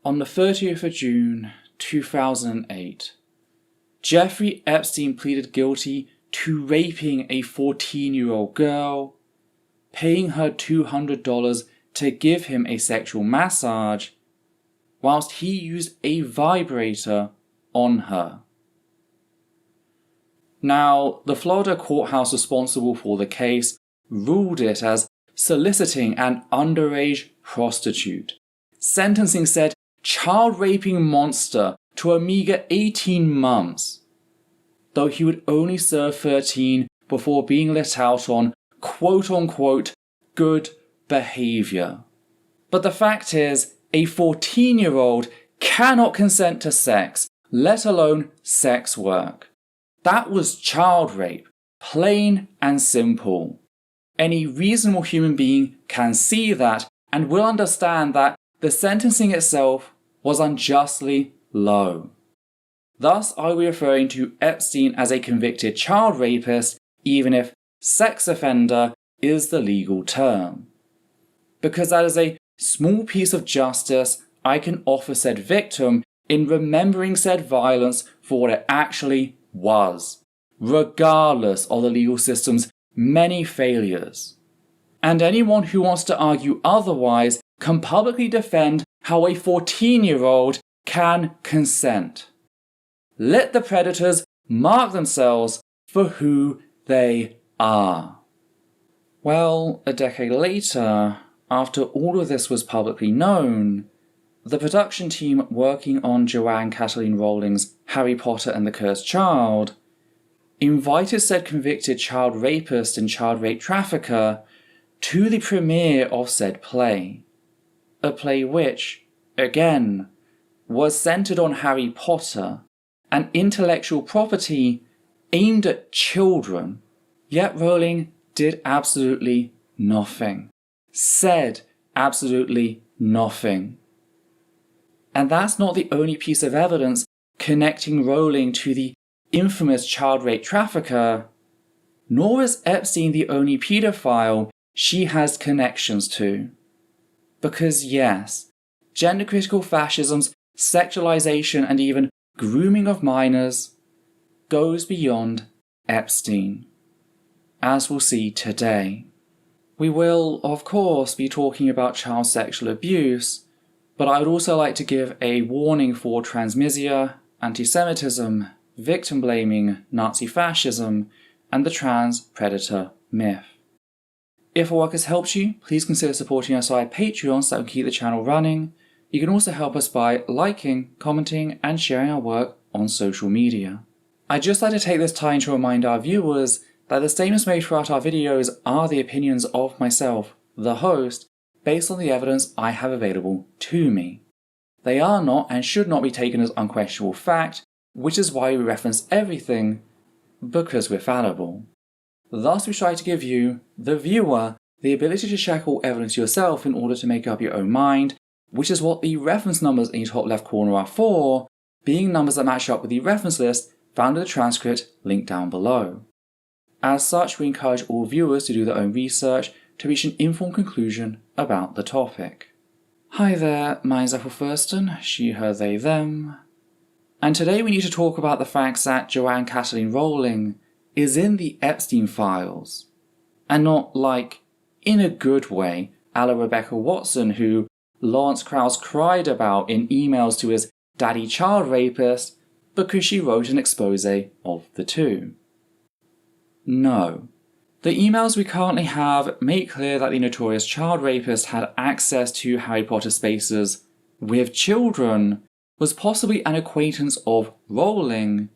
On the 30th of June 2008, Jeffrey Epstein pleaded guilty to raping a 14-year-old girl, paying her $200 to give him a sexual massage, whilst he used a vibrator on her. Now, the Florida courthouse responsible for the case ruled it as soliciting an underage prostitute, sentencing said child-raping monster to a meager 18 months, though he would only serve 13 before being let out on quote-unquote good behaviour. But the fact is, a 14-year-old cannot consent to sex, let alone sex work. That was child rape, plain and simple. Any reasonable human being can see that and will understand that the sentencing itself was unjustly low. Thus, I will be referring to Epstein as a convicted child rapist, even if sex offender is the legal term. Because that is a small piece of justice I can offer said victim in remembering said violence for what it actually was, regardless of the legal system's many failures. And anyone who wants to argue otherwise can publicly defend how a 14-year-old can consent. Let the predators mark themselves for who they are. Well, a decade later, after all of this was publicly known, the production team working on J.K Rowling's Harry Potter and the Cursed Child invited said convicted child rapist and child rape trafficker to the premiere of said play. A play which, again, was centered on Harry Potter, an intellectual property aimed at children, yet Rowling did absolutely nothing. Said absolutely nothing. And that's not the only piece of evidence connecting Rowling to the infamous child rape trafficker, nor is Epstein the only paedophile she has connections to. Because yes, gender-critical fascism's sexualization and even grooming of minors goes beyond Epstein, as we'll see today. We will, of course, be talking about child sexual abuse, but I would also like to give a warning for transmisia, anti-Semitism, victim-blaming, Nazi fascism, and the trans predator myth. If our work has helped you, please consider supporting us via Patreon so that we can keep the channel running. You can also help us by liking, commenting, and sharing our work on social media. I'd just like to take this time to remind our viewers that the statements made throughout our videos are the opinions of myself, the host, based on the evidence I have available to me. They are not and should not be taken as unquestionable fact, which is why we reference everything, because we're fallible. Thus we try to give you, the viewer, the ability to check all evidence yourself in order to make up your own mind, which is what the reference numbers in the top left corner are for, being numbers that match up with the reference list found in the transcript linked down below. As such, we encourage all viewers to do their own research to reach an informed conclusion about the topic. Hi there, my name's Ethel Thurston, she, her, they, them. And today we need to talk about the fact that J.K Rowling is in the Epstein Files. And not like, in a good way, a la Rebecca Watson, who Lawrence Krauss cried about in emails to his daddy child rapist because she wrote an expose of the two. No. The emails we currently have make clear that the notorious child rapist had access to Harry Potter spaces with children, was possibly an acquaintance of Rowling,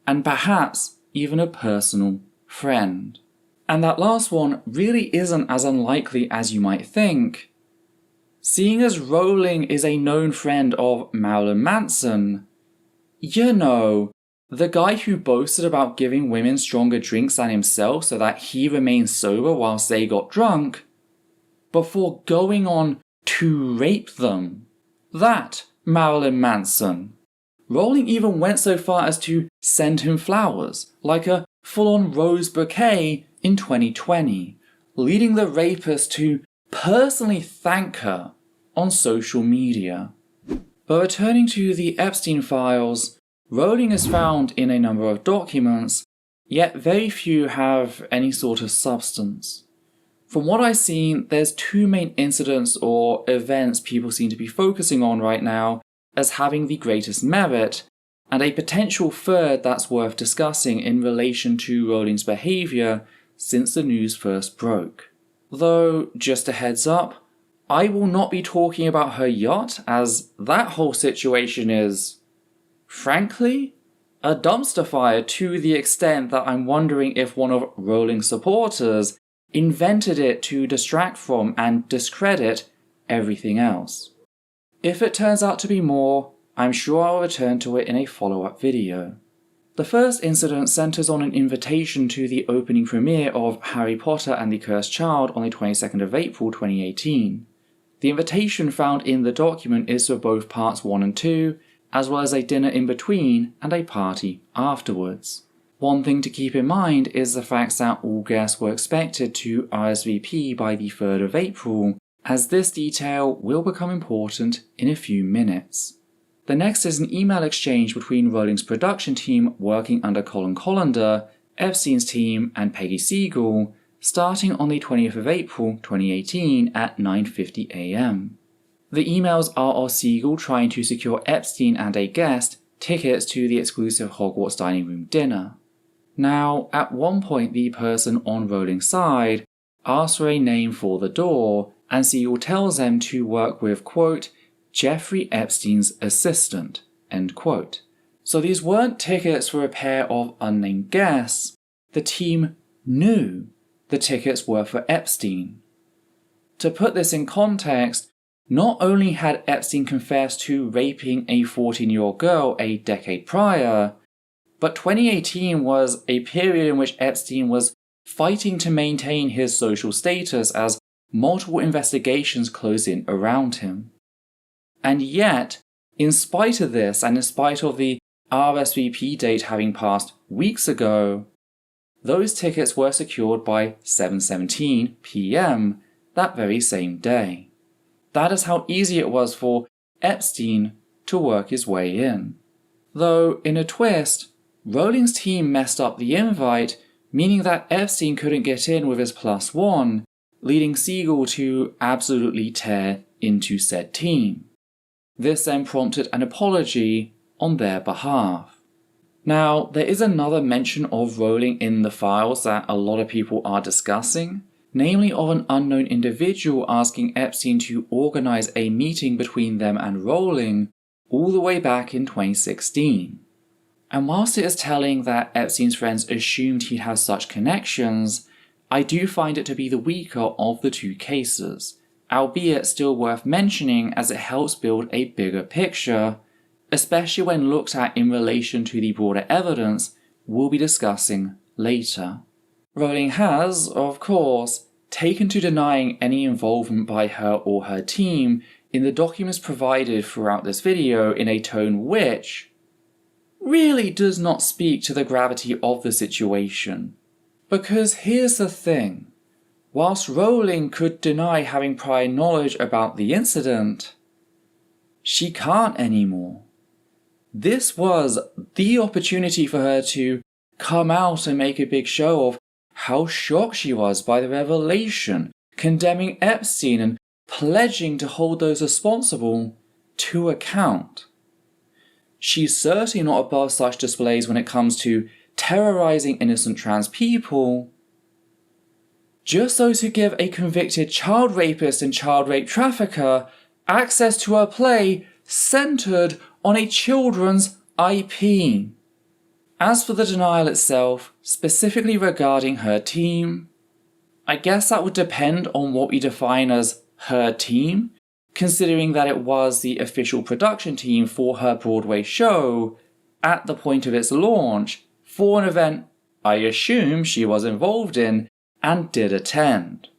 and perhaps even a personal friend. And that last one really isn't as unlikely as you might think, seeing as Rowling is a known friend of Marilyn Manson. You know, the guy who boasted about giving women stronger drinks than himself so that he remained sober whilst they got drunk, before going on to rape them. That Marilyn Manson. Rowling even went so far as to send him flowers, like a full-on rose bouquet in 2020, leading the rapist to personally thank her on social media. But returning to the Epstein Files, Rowling is found in a number of documents, yet very few have any sort of substance. From what I've seen, there's two main incidents or events people seem to be focusing on right now as having the greatest merit, and a potential third that's worth discussing in relation to Rowling's behaviour since the news first broke. Though, just a heads up, I will not be talking about her yacht, as that whole situation is, frankly, a dumpster fire to the extent that I'm wondering if one of Rowling's supporters invented it to distract from and discredit everything else. If it turns out to be more, I'm sure I'll return to it in a follow-up video. The first incident centers on an invitation to the opening premiere of Harry Potter and the Cursed Child on the 22nd of April 2018. The invitation found in the document is for both parts 1 and 2, as well as a dinner in between and a party afterwards. One thing to keep in mind is the fact that all guests were expected to RSVP by the 3rd of April, as this detail will become important in a few minutes. The next is an email exchange between Rowling's production team working under Colin Colander, Epstein's team, and Peggy Siegel, starting on the 20th of April 2018 at 9:50 AM. The emails are of Siegel trying to secure Epstein and a guest tickets to the exclusive Hogwarts dining room dinner. Now, at one point the person on Rowling's side asks for a name for the door, and Siegel tells them to work with, quote, Jeffrey Epstein's assistant, end quote. So these weren't tickets for a pair of unnamed guests. The team knew the tickets were for Epstein. To put this in context, not only had Epstein confessed to raping a 14-year-old girl a decade prior, but 2018 was a period in which Epstein was fighting to maintain his social status as multiple investigations closed in around him. And yet, in spite of this, and in spite of the RSVP date having passed weeks ago, those tickets were secured by 7:17 PM that very same day. That is how easy it was for Epstein to work his way in. Though, in a twist, Rowling's team messed up the invite, meaning that Epstein couldn't get in with his +1, leading Siegel to absolutely tear into said team. This then prompted an apology on their behalf. Now, there is another mention of Rowling in the files that a lot of people are discussing, namely of an unknown individual asking Epstein to organize a meeting between them and Rowling all the way back in 2016. And whilst it is telling that Epstein's friends assumed he'd have such connections, I do find it to be the weaker of the two cases, albeit still worth mentioning as it helps build a bigger picture, especially when looked at in relation to the broader evidence we'll be discussing later. Rowling has, of course, taken to denying any involvement by her or her team in the documents provided throughout this video in a tone which really does not speak to the gravity of the situation. Because here's the thing, whilst Rowling could deny having prior knowledge about the incident, she can't anymore. This was the opportunity for her to come out and make a big show of how shocked she was by the revelation, condemning Epstein and pledging to hold those responsible to account. She's certainly not above such displays when it comes to terrorizing innocent trans people. Just those who give a convicted child rapist and child rape trafficker access to a play centered on a children's IP. As for the denial itself, specifically regarding her team, I guess that would depend on what we define as her team, considering that it was the official production team for her Broadway show at the point of its launch for an event I assume she was involved in and did attend.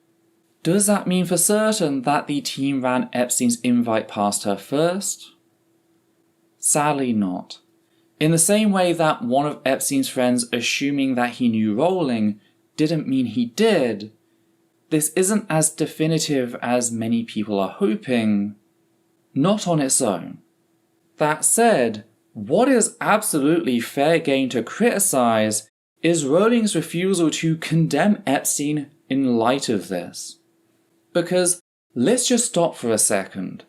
Does that mean for certain that the team ran Epstein's invite past her first? Sadly not. In the same way that one of Epstein's friends assuming that he knew Rowling didn't mean he did, this isn't as definitive as many people are hoping, not on its own. That said, what is absolutely fair game to criticize is Rowling's refusal to condemn Epstein in light of this. Because let's just stop for a second.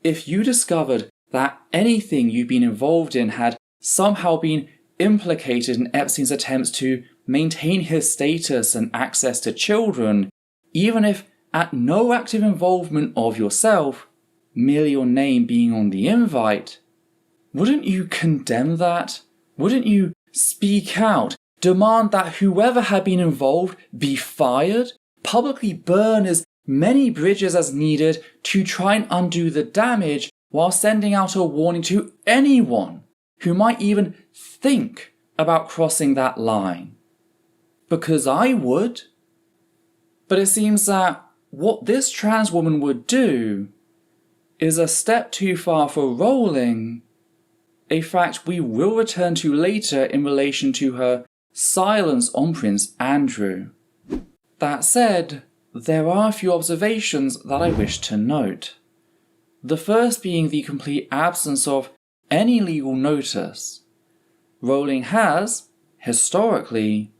If you discovered that anything you've been involved in had somehow been implicated in Epstein's attempts to maintain his status and access to children, even if at no active involvement of yourself, merely your name being on the invite, wouldn't you condemn that? Wouldn't you speak out, demand that whoever had been involved be fired, publicly burn as many bridges as needed to try and undo the damage, while sending out a warning to anyone who might even think about crossing that line? Because I would. But it seems that what this trans woman would do is a step too far for Rowling, a fact we will return to later in relation to her silence on Prince Andrew. That said, there are a few observations that I wish to note. The first being the complete absence of any legal notice. Rowling has, historically,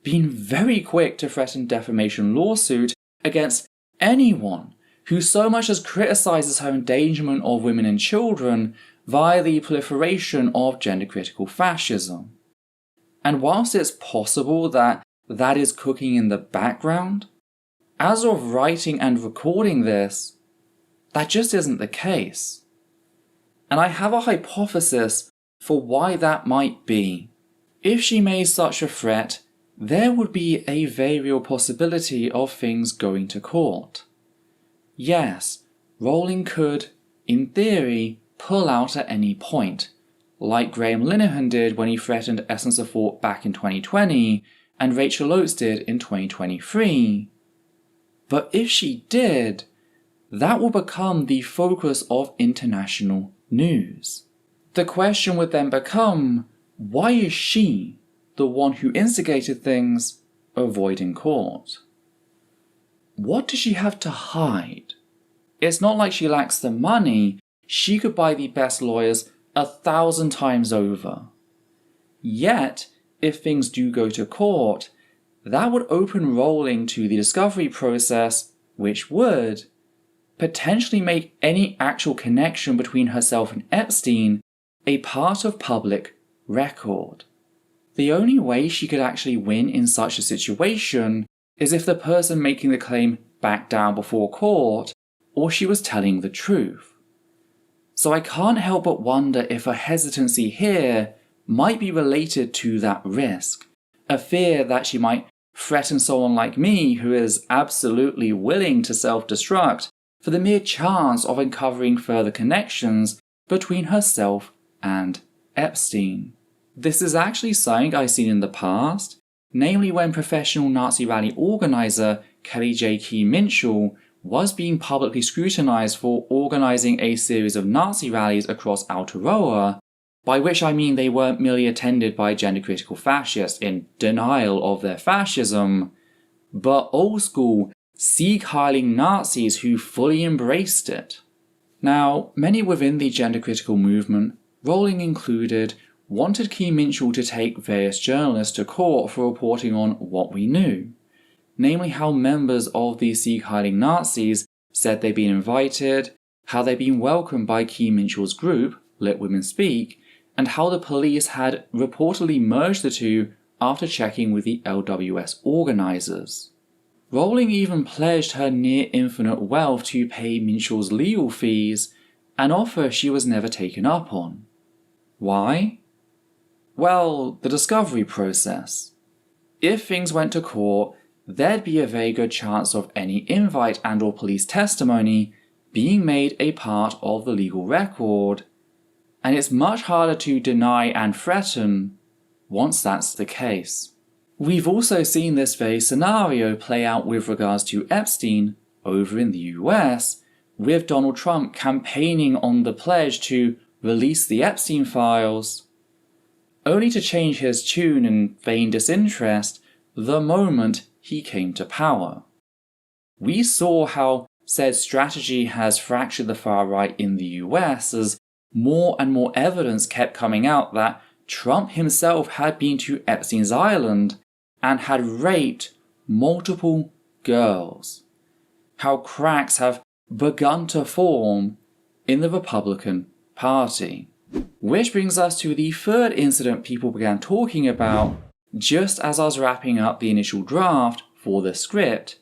been very quick to threaten defamation lawsuit against anyone who so much as criticizes her endangerment of women and children via the proliferation of gender-critical fascism. And whilst it's possible that that is cooking in the background, as of writing and recording this, that just isn't the case. And I have a hypothesis for why that might be. If she made such a threat, there would be a very real possibility of things going to court. Yes, Rowling could, in theory, pull out at any point, like Graham Linehan did when he threatened Essence of Thought back in 2020, and Rachel Oates did in 2023. But if she did, that will become the focus of international news. The question would then become, why is she, the one who instigated things, avoiding court? What does she have to hide? It's not like she lacks the money. She could buy the best lawyers 1,000 times over. Yet, if things do go to court, that would open Rowling to the discovery process, which would potentially make any actual connection between herself and Epstein a part of public record. The only way she could actually win in such a situation is if the person making the claim backed down before court, or she was telling the truth. So I can't help but wonder if her hesitancy here might be related to that risk, a fear that she might threaten someone like me who is absolutely willing to self-destruct for the mere chance of uncovering further connections between herself and Epstein. This is actually something I've seen in the past, namely when professional Nazi rally organizer Kelly J.K. Minshall was being publicly scrutinized for organizing a series of Nazi rallies across Aotearoa, by which I mean they weren't merely attended by gender-critical fascists in denial of their fascism, but old-school, Sieg-heiling Nazis who fully embraced it. Now, many within the gender-critical movement, Rowling included, wanted Key Minshall to take various journalists to court for reporting on what we knew, namely how members of the Sieg-heiling Nazis said they'd been invited, how they'd been welcomed by Key Minshall's group, Let Women Speak, and how the police had reportedly merged the two after checking with the LWS organizers. Rowling even pledged her near-infinite wealth to pay Minshall's legal fees, an offer she was never taken up on. Why? Well, the discovery process. If things went to court, there'd be a very good chance of any invite and/or police testimony being made a part of the legal record, and it's much harder to deny and threaten once that's the case. We've also seen this very scenario play out with regards to Epstein over in the US, with Donald Trump campaigning on the pledge to release the Epstein Files, only to change his tune and feign disinterest the moment he came to power. We saw how said strategy has fractured the far right in the US, as more and more evidence kept coming out that Trump himself had been to Epstein's Island and had raped multiple girls. How cracks have begun to form in the Republican Party. Which brings us to the third incident people began talking about just as I was wrapping up the initial draft for the script,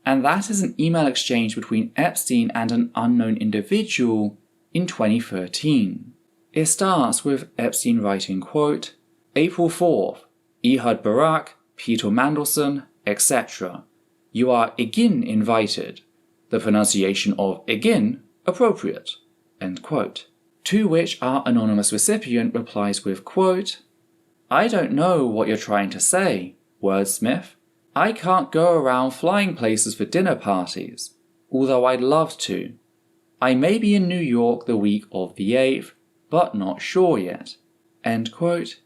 and that is an email exchange between Epstein and an unknown individual in 2013. It starts with Epstein writing, quote, April 4th, Ehud Barak, Peter Mandelson, etc. You are again invited. The pronunciation of again appropriate. End quote. To which our anonymous recipient replies with, quote, I don't know what you're trying to say, wordsmith. I can't go around flying places for dinner parties, although I'd love to. I may be in New York the week of the 8th, but not sure yet. End quote.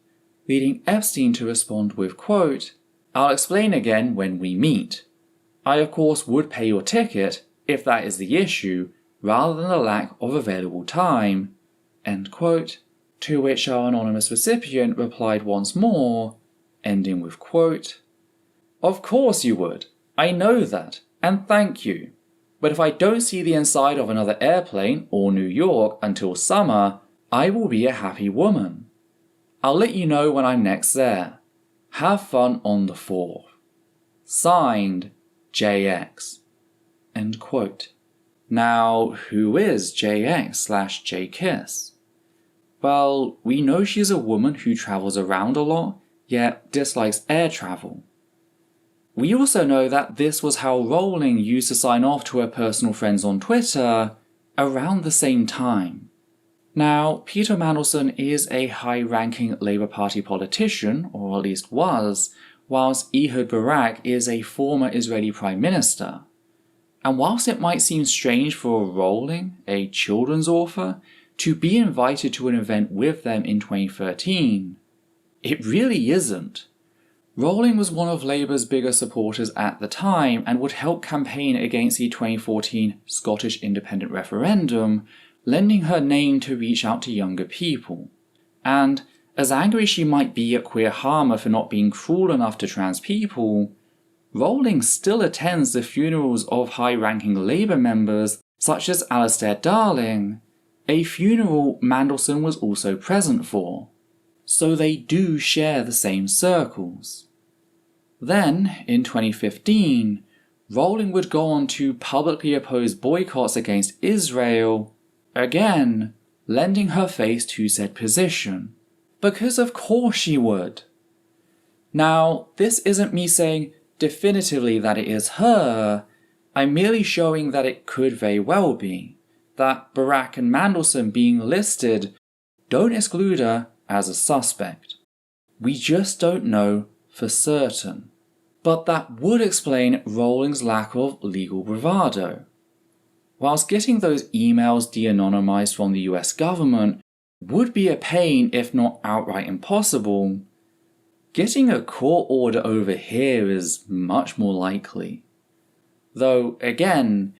Leading Epstein to respond with, quote, I'll explain again when we meet. I of course would pay your ticket if that is the issue, rather than the lack of available time. End quote. To which our anonymous recipient replied once more, ending with, quote, Of course you would. I know that, and thank you. But if I don't see the inside of another airplane or New York until summer, I will be a happy woman. I'll let you know when I'm next there. Have fun on the 4th. Signed, JX. End quote. Now, who is JX/JKiss? Well, we know she's a woman who travels around a lot, yet dislikes air travel. We also know that this was how Rowling used to sign off to her personal friends on Twitter around the same time. Now, Peter Mandelson is a high-ranking Labour Party politician, or at least was, whilst Ehud Barak is a former Israeli Prime Minister. And whilst it might seem strange for Rowling, a children's author, to be invited to an event with them in 2013, it really isn't. Rowling was one of Labour's biggest supporters at the time and would help campaign against the 2014 Scottish independent referendum, lending her name to reach out to younger people. And as angry she might be at Queer Harmer for not being cruel enough to trans people, Rowling still attends the funerals of high-ranking Labour members such as Alistair Darling, a funeral Mandelson was also present for. So they do share the same circles. Then, in 2015, Rowling would go on to publicly oppose boycotts against Israel, again lending her face to said position. Because of course she would. Now, this isn't me saying definitively that it is her, I'm merely showing that it could very well be, that Barak and Mandelson being listed don't exclude her as a suspect. We just don't know for certain. But that would explain Rowling's lack of legal bravado. Whilst getting those emails de-anonymized from the US government would be a pain if not outright impossible, getting a court order over here is much more likely. Though, again,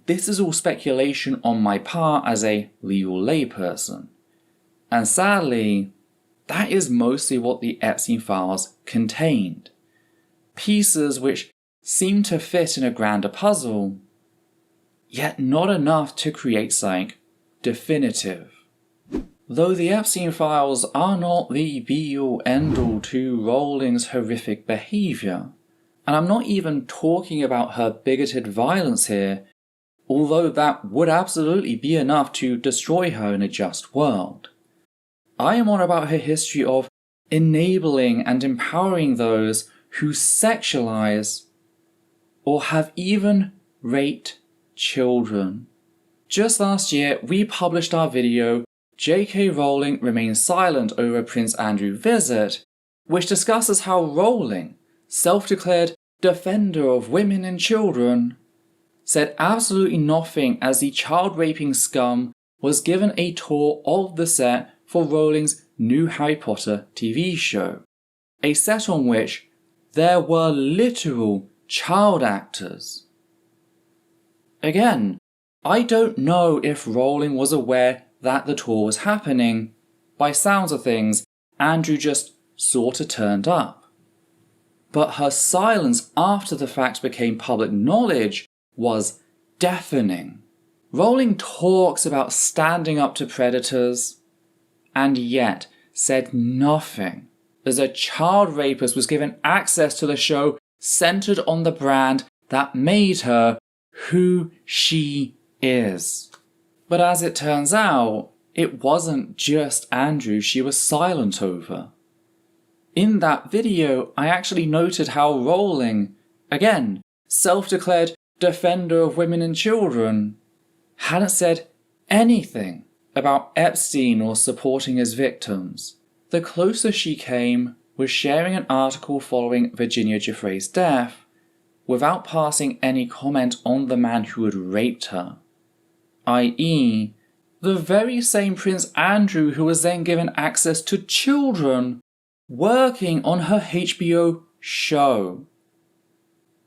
this is all speculation on my part as a legal layperson. And sadly, that is mostly what the Epstein Files contained. Pieces which seem to fit in a grander puzzle, yet not enough to create something definitive. Though the Epstein Files are not the be-all end-all to Rowling's horrific behaviour, and I'm not even talking about her bigoted violence here, although that would absolutely be enough to destroy her in a just world. I am on about her history of enabling and empowering those who sexualize or have even raped children. Just last year, we published our video, J.K. Rowling Remains Silent Over Prince Andrew's Visit, which discusses how Rowling, self-declared defender of women and children, said absolutely nothing as the child-raping scum was given a tour of the set for Rowling's new Harry Potter TV show, a set on which there were literal child actors. Again, I don't know if Rowling was aware that the tour was happening, by sounds of things, Andrew just sorta turned up. But her silence after the fact became public knowledge was deafening. Rowling talks about standing up to predators, and yet said nothing as a child rapist was given access to the show centered on the brand that made her who she is. But as it turns out, it wasn't just Andrew she was silent over. In that video, I actually noted how Rowling, again, self-declared defender of women and children, hadn't said anything about Epstein or supporting his victims. The closest she came was sharing an article following Virginia Giuffre's death, without passing any comment on the man who had raped her, i.e., the very same Prince Andrew who was then given access to children working on her HBO show.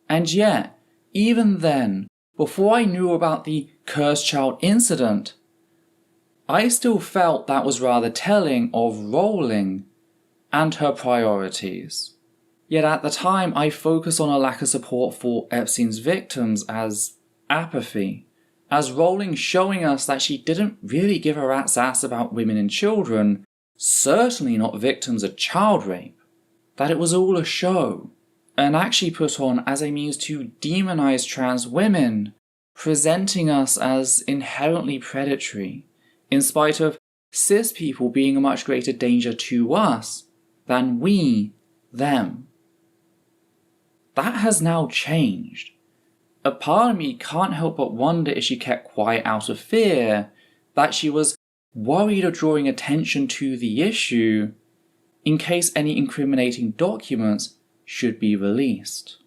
And yet, even then, before I knew about the cursed child incident, I still felt that was rather telling of Rowling and her priorities. Yet at the time I focused on a lack of support for Epstein's victims as apathy, as Rowling showing us that she didn't really give a rat's ass about women and children, certainly not victims of child rape, that it was all a show, and actually put on as a means to demonize trans women, presenting us as inherently predatory, in spite of cis people being a much greater danger to us than we, them. That has now changed. A part of me can't help but wonder if she kept quiet out of fear, that she was worried of drawing attention to the issue in case any incriminating documents should be released.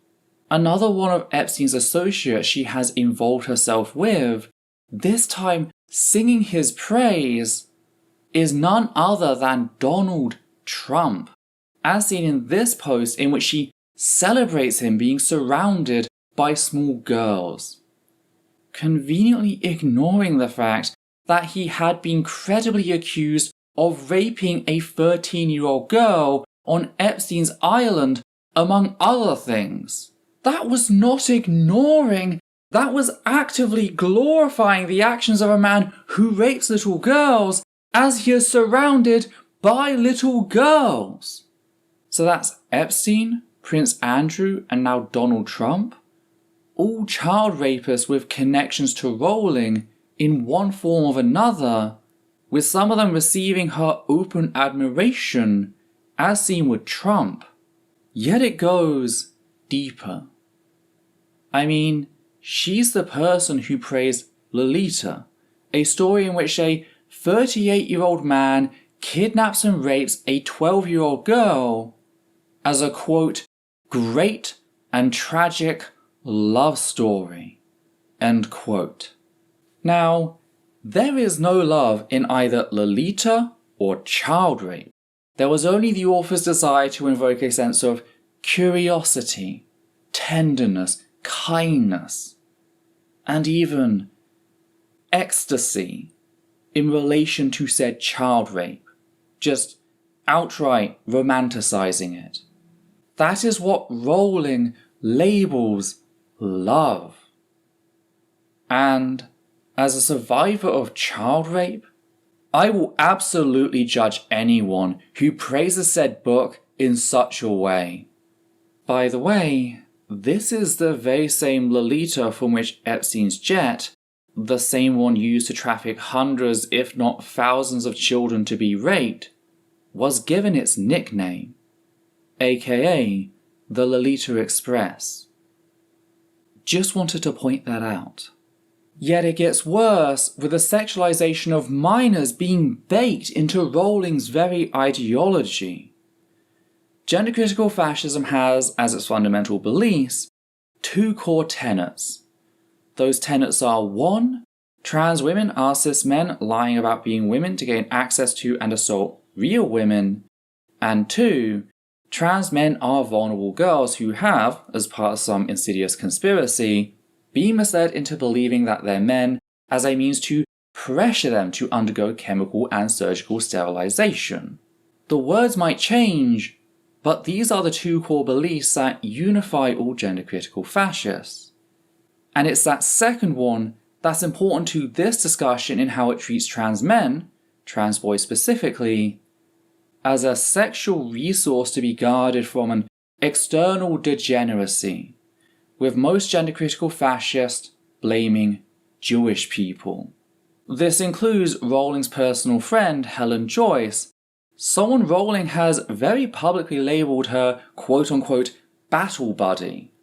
Another one of Epstein's associates she has involved herself with, this time singing his praise, is none other than Donald Trump, as seen in this post in which she celebrates him being surrounded by small girls, conveniently ignoring the fact that he had been credibly accused of raping a 13-year-old girl on Epstein's Island, among other things. That was not ignoring, that was actively glorifying the actions of a man who rapes little girls as he is surrounded by little girls. So that's Epstein, Prince Andrew, and now Donald Trump, all child rapists with connections to Rowling in one form or another, with some of them receiving her open admiration, as seen with Trump. Yet it goes deeper. I mean, she's the person who praised Lolita, a story in which a 38-year-old man kidnaps and rapes a 12-year-old girl, as a quote, great and tragic love story, end quote. Now, there is no love in either Lolita or child rape. There was only the author's desire to invoke a sense of curiosity, tenderness, kindness, and even ecstasy in relation to said child rape, just outright romanticizing it. That is what Rowling labels love. And as a survivor of child rape, I will absolutely judge anyone who praises said book in such a way. By the way, this is the very same Lolita from which Epstein's jet, the same one used to traffic hundreds if not thousands of children to be raped, was given its nickname, aka the Lolita Express. Just wanted to point that out. Yet it gets worse with the sexualization of minors being baked into Rowling's very ideology. Gender-critical fascism has, as its fundamental beliefs, two core tenets. Those tenets are 1. Trans women are cis men lying about being women to gain access to and assault real women, and 2. Trans men are vulnerable girls who have, as part of some insidious conspiracy, been misled into believing that they're men as a means to pressure them to undergo chemical and surgical sterilization. The words might change, but these are the two core beliefs that unify all gender-critical fascists. And it's that second one that's important to this discussion in how it treats trans men, trans boys specifically, as a sexual resource to be guarded from an external degeneracy, with most gender-critical fascists blaming Jewish people. This includes Rowling's personal friend Helen Joyce, someone Rowling has very publicly labelled her quote-unquote battle buddy.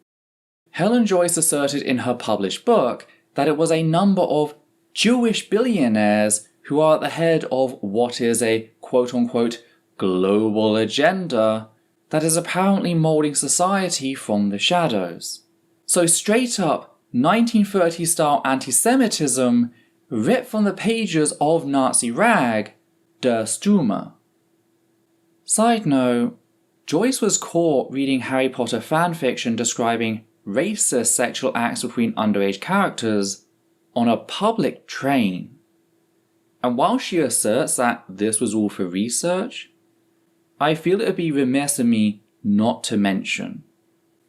Helen Joyce asserted in her published book that it was a number of Jewish billionaires who are at the head of what is a quote-unquote global agenda that is apparently moulding society from the shadows. So straight up 1930s style anti-Semitism ripped from the pages of Nazi rag, Der Stürmer. Side note, Joyce was caught reading Harry Potter fanfiction describing racist sexual acts between underage characters on a public train. And while she asserts that this was all for research, I feel it would be remiss of me not to mention.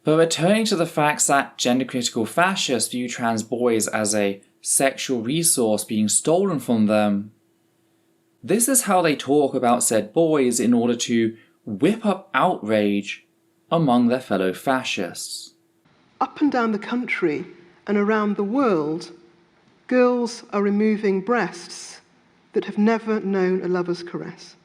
But returning to the facts that gender-critical fascists view trans boys as a sexual resource being stolen from them, this is how they talk about said boys in order to whip up outrage among their fellow fascists. Up and down the country and around the world, girls are removing breasts that have never known a lover's caress.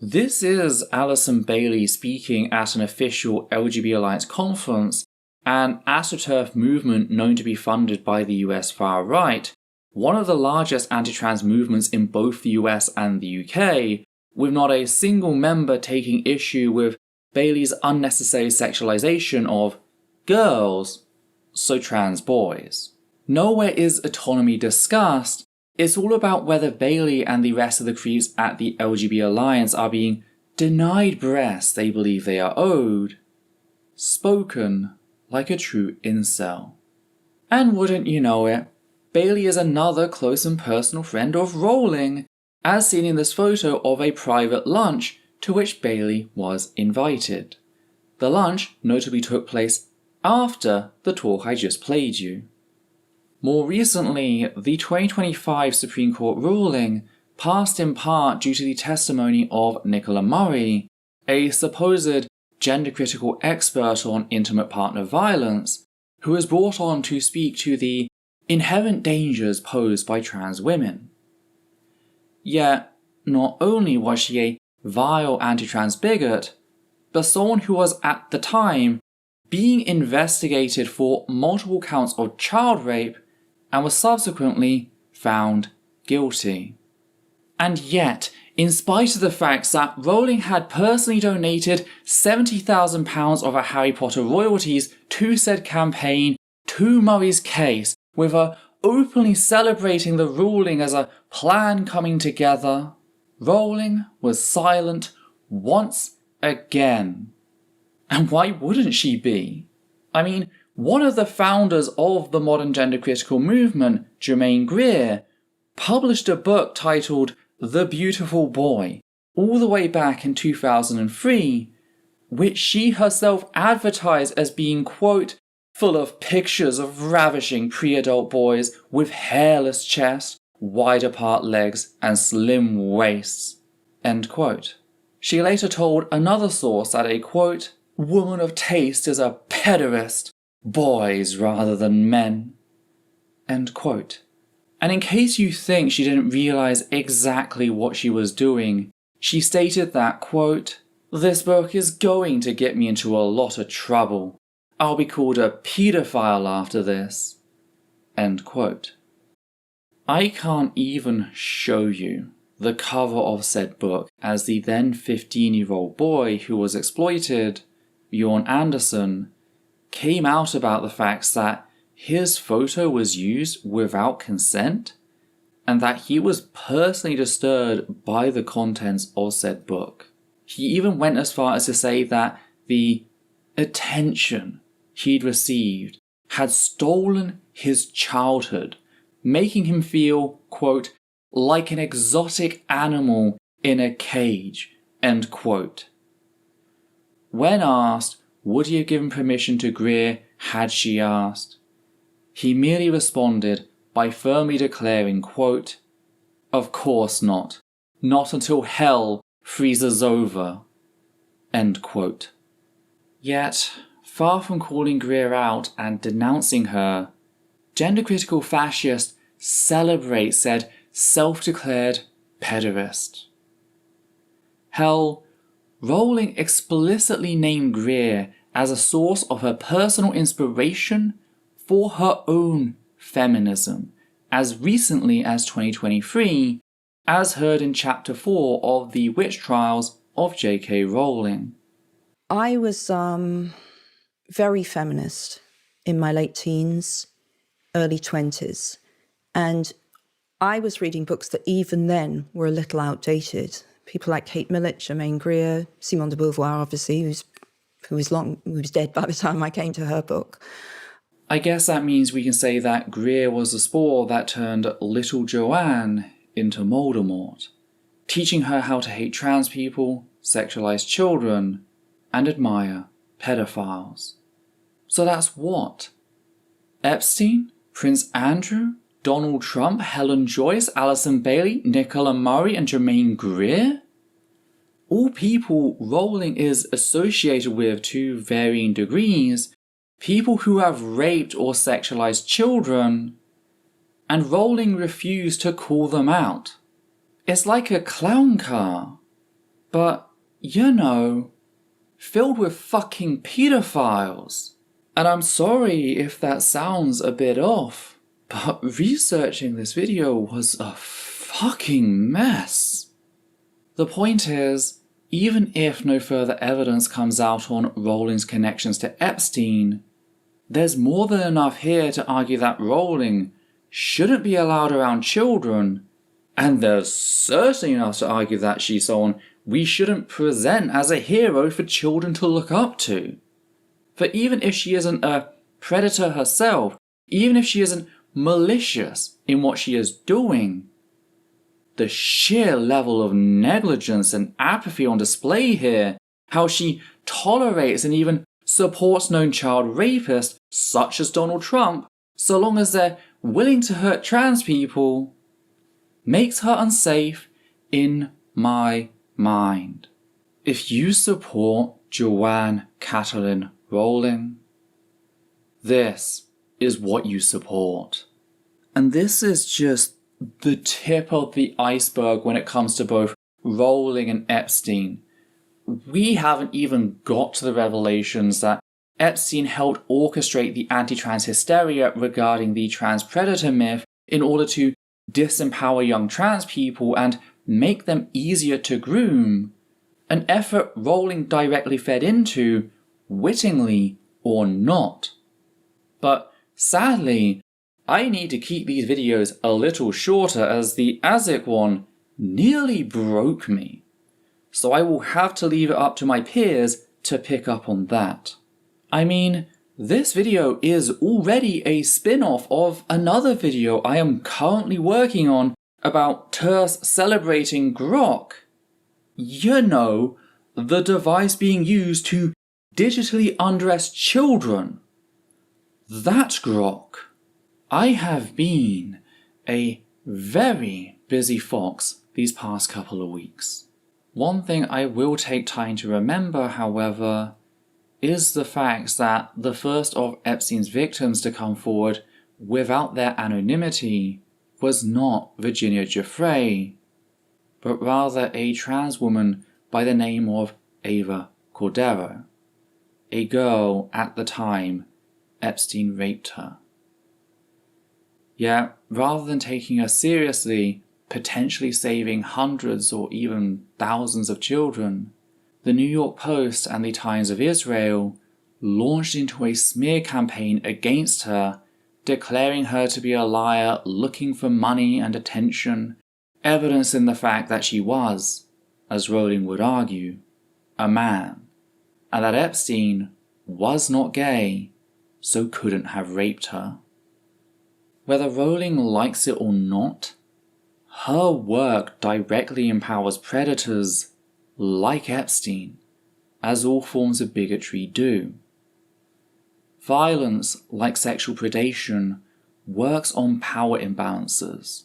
This is Alison Bailey speaking at an official LGBT Alliance conference, an AstroTurf movement known to be funded by the US far right, one of the largest anti-trans movements in both the US and the UK, with not a single member taking issue with Bailey's unnecessary sexualization of girls, so trans boys. Nowhere is autonomy discussed. It's all about whether Bailey and the rest of the creeps at the LGBT Alliance are being denied breasts they believe they are owed. Spoken like a true incel. And wouldn't you know it, Bailey is another close and personal friend of Rowling, as seen in this photo of a private lunch to which Bailey was invited. The lunch notably took place after the talk I just played you. More recently, the 2025 Supreme Court ruling passed in part due to the testimony of Nicola Murray, a supposed gender-critical expert on intimate partner violence, who was brought on to speak to the inherent dangers posed by trans women. Yet, not only was she a vile anti-trans bigot, but someone who was at the time being investigated for multiple counts of child rape and was subsequently found guilty. And yet, in spite of the fact that Rowling had personally donated £70,000 of her Harry Potter royalties to said campaign to Murray's case, with her openly celebrating the ruling as a plan coming together, Rowling was silent once again. And why wouldn't she be? I mean, one of the founders of the modern gender-critical movement, Greer, published a book titled The Beautiful Boy, all the way back in 2003, which she herself advertised as being, quote, full of pictures of ravishing pre-adult boys with hairless chests, wide apart legs, and slim waists, end quote. She later told another source that a, quote, woman of taste is a pederast, boys rather than men, end quote. And in case you think she didn't realise exactly what she was doing, she stated that, quote, this book is going to get me into a lot of trouble. I'll be called a paedophile after this, end quote. I can't even show you the cover of said book as the then 15-year-old boy who was exploited, Bjorn Anderson, came out about the facts that his photo was used without consent and that he was personally disturbed by the contents of said book. He even went as far as to say that the attention he'd received had stolen his childhood making him feel, quote, like an exotic animal in a cage, end quote. When asked, would he have given permission to Greer had she asked, he merely responded by firmly declaring, quote, of course not. Not until hell freezes over, end quote. Yet, far from calling Greer out and denouncing her, gender-critical fascists celebrate said self-declared pederast. Hell, Rowling explicitly named Greer as a source of her personal inspiration for her own feminism, as recently as 2023, as heard in Chapter 4 of The Witch Trials of J.K. Rowling. I was very feminist in my late teens, early 20s, and I was reading books that even then were a little outdated. People like Kate Millett, Germaine Greer, Simone de Beauvoir, obviously, who was dead by the time I came to her book. I guess that means we can say that Greer was the spore that turned little Joanne into Voldemort, teaching her how to hate trans people, sexualize children, and admire pedophiles. So that's what? Epstein? Prince Andrew? Donald Trump? Helen Joyce? Alison Bailey? Nicola Murray? And Germaine Greer? All people Rowling is associated with to varying degrees, people who have raped or sexualized children, and Rowling refused to call them out. It's like a clown car, but, you know, filled with fucking pedophiles. And I'm sorry if that sounds a bit off, but researching this video was a fucking mess. The point is, even if no further evidence comes out on Rowling's connections to Epstein, there's more than enough here to argue that Rowling shouldn't be allowed around children, and there's certainly enough to argue that she's someone we shouldn't present as a hero for children to look up to. For even if she isn't a predator herself, even if she isn't malicious in what she is doing, the sheer level of negligence and apathy on display here, how she tolerates and even supports known child rapists such as Donald Trump, so long as they're willing to hurt trans people, makes her unsafe in my mind. If you support Joanne Catalin Rowling, this is what you support. And this is just the tip of the iceberg when it comes to both Rowling and Epstein. We haven't even got to the revelations that Epstein helped orchestrate the anti-trans hysteria regarding the trans predator myth in order to disempower young trans people and make them easier to groom, an effort Rowling directly fed into, wittingly or not. But sadly, I need to keep these videos a little shorter as the ASIC one nearly broke me, so I will have to leave it up to my peers to pick up on that. I mean, this video is already a spin-off of another video I am currently working on about TERS celebrating Grok. You know, the device being used to digitally undress children. That Grok. I have been a very busy fox these past couple of weeks. One thing I will take time to remember, however, is the fact that the first of Epstein's victims to come forward without their anonymity was not Virginia Giuffre, but rather a trans woman by the name of Ava Cordero, a girl at the time Epstein raped her. Yet, rather than taking her seriously, potentially saving hundreds or even thousands of children, the New York Post and the Times of Israel launched into a smear campaign against her, declaring her to be a liar looking for money and attention, evidencing the fact that she was, as Rowling would argue, a man, and that Epstein was not gay, so couldn't have raped her. Whether Rowling likes it or not, her work directly empowers predators like Epstein, as all forms of bigotry do. Violence, like sexual predation, works on power imbalances,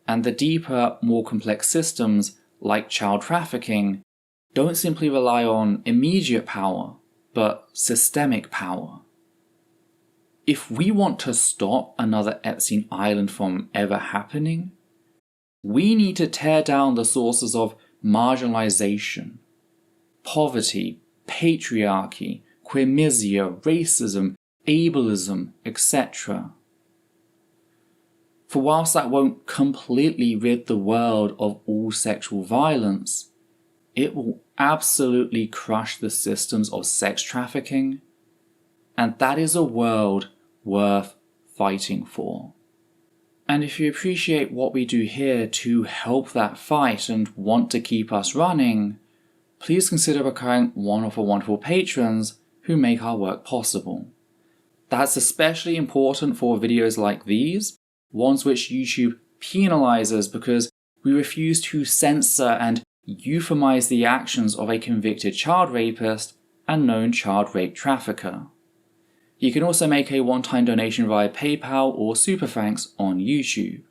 and the deeper, more complex systems, like child trafficking, don't simply rely on immediate power, but systemic power. If we want to stop another Epstein Island from ever happening, we need to tear down the sources of marginalization, poverty, patriarchy, queermisia, racism, ableism, etc. For whilst that won't completely rid the world of all sexual violence, it will absolutely crush the systems of sex trafficking, and that is a world worth fighting for. And if you appreciate what we do here to help that fight and want to keep us running, please consider becoming one of our wonderful patrons who make our work possible. That's especially important for videos like these, ones which YouTube penalizes because we refuse to censor and euphemize the actions of a convicted child rapist and known child rape trafficker. You can also make a one-time donation via PayPal or Super Thanks on YouTube.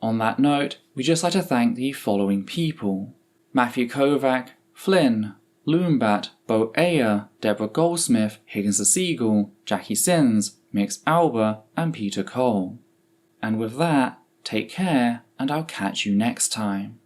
On that note, we'd just like to thank the following people: Matthew Kovac, Flynn, Loombat, Bo Ayer, Deborah Goldsmith, Higgins the Seagull, Jackie Sins, Mix Alba, and Peter Cole. And with that, take care, and I'll catch you next time.